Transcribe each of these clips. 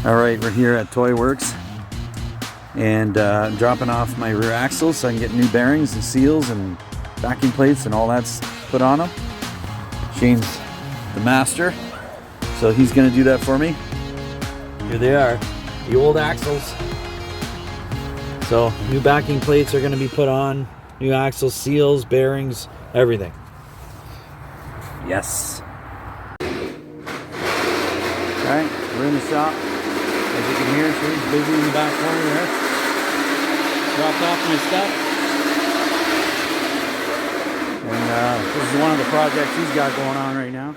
All right, we're here at Toy Works and dropping off my rear axles so I can get new bearings and seals and backing plates and all that's put on them. Shane's the master, so he's gonna do that for me. Here they are, the old axles. So new backing plates are gonna be put on, new axle seals, bearings, everything. Yes. All right, we're in the shop. As you can hear, she's busy in the back corner there. Dropped off my stuff. And this is one of the projects he's got going on right now.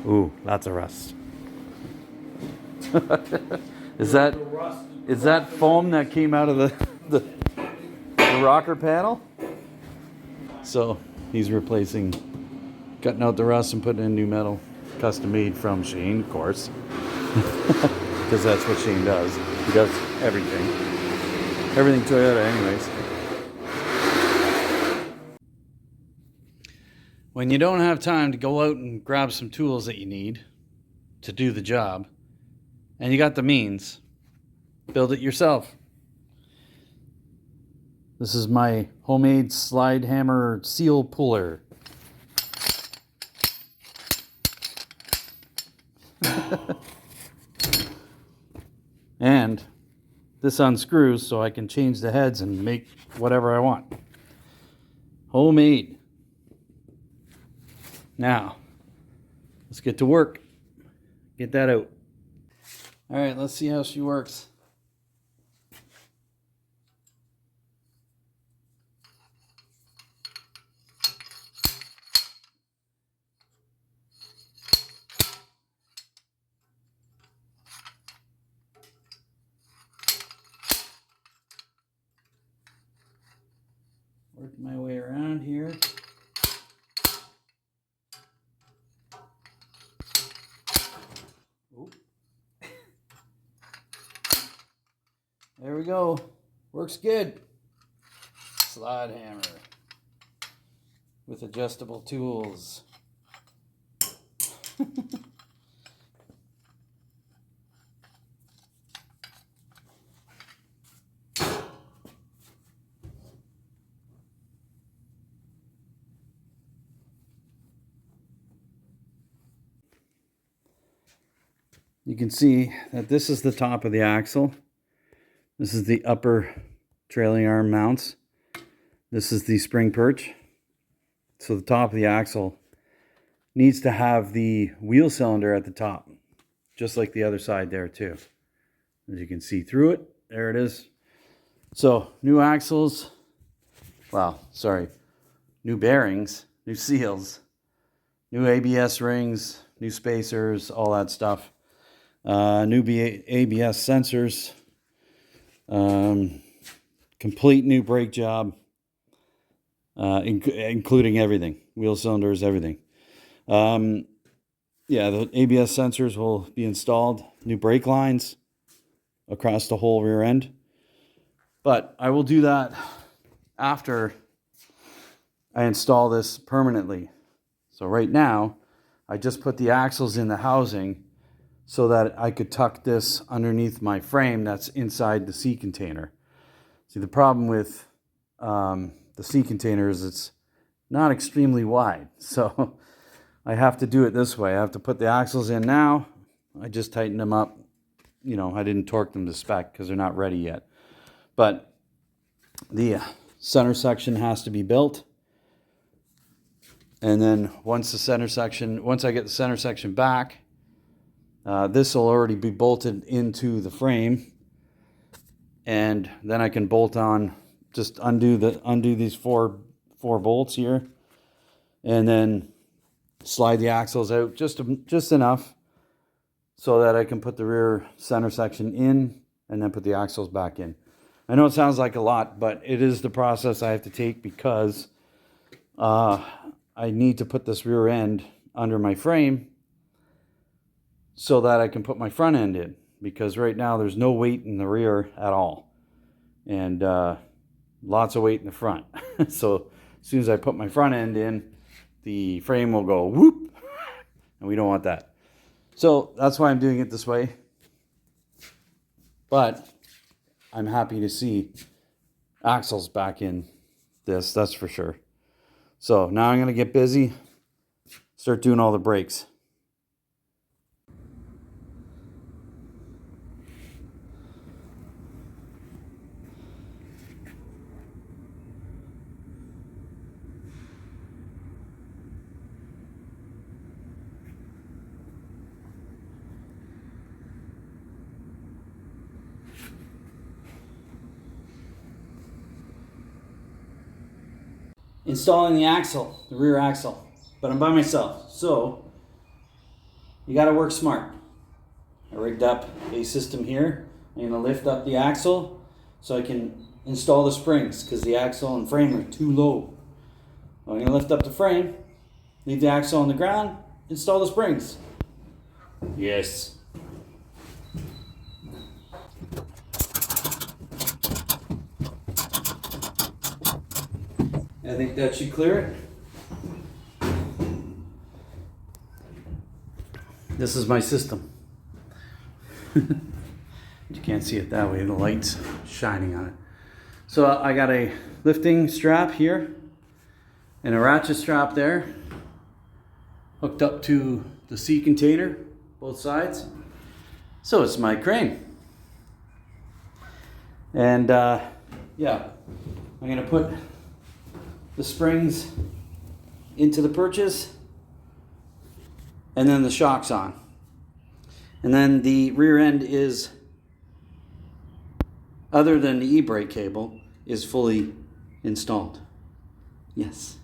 Ooh, lots of rust. Is that foam that came out of the rocker panel? So he's replacing, cutting out the rust and putting in new metal, custom made from Shane, of course, because that's what Shane does. He does everything Toyota anyways. When you don't have time to go out and grab some tools that you need to do the job, and you got the means, build it yourself. This is my homemade slide hammer seal puller. And this unscrews so I can change the heads and make whatever I want. Homemade. Now, let's get to work. Get that out. All right, let's see how she works. Work my way around here. Oop. There we go. Works good. Slide hammer with adjustable tools. You can see that this is the top of the axle. This is the upper trailing arm mounts. This is the spring perch. So the top of the axle needs to have the wheel cylinder at the top, just like the other side there too. As you can see through it, there it is. So new axles, new bearings, new seals, new ABS rings, new spacers, all that stuff. New ABS sensors, complete new brake job, including everything, wheel cylinders, everything. Yeah, the ABS sensors will be installed, new brake lines across the whole rear end. But I will do that after I install this permanently. So right now, I just put the axles in the housing so that I could tuck this underneath my frame that's inside the sea container. See, the problem with the sea container is it's not extremely wide. So I have to do it this way. I have to put the axles in now. I just tighten them up. You know, I didn't torque them to spec because they're not ready yet. But the center section has to be built. And then once I get the center section back, this will already be bolted into the frame, and then I can bolt on, just undo these four bolts here, and then slide the axles out just enough so that I can put the rear center section in and then put the axles back in. I know it sounds like a lot, but it is the process I have to take because I need to put this rear end under my frame so that I can put my front end in, because right now there's no weight in the rear at all, and lots of weight in the front. So as soon as I put my front end in, the frame will go whoop, and we don't want that. So that's why I'm doing it this way. But I'm happy to see axles back in this, that's for sure. So now I'm going to get busy, start doing all the brakes. Installing the axle, the rear axle, but I'm by myself, so you got to work smart. I rigged up a system here. I'm going to lift up the axle so I can install the springs because the axle and frame are too low. I'm going to lift up the frame, leave the axle on the ground, install the springs. Yes. I think that should clear it. This is my system. You can't see it that way, the light's shining on it. So I got a lifting strap here and a ratchet strap there, hooked up to the sea container, both sides. So it's my crane. And yeah, I'm gonna put the springs into the perches and then the shocks on. And then the rear end is, other than the e-brake cable, is fully installed. Yes.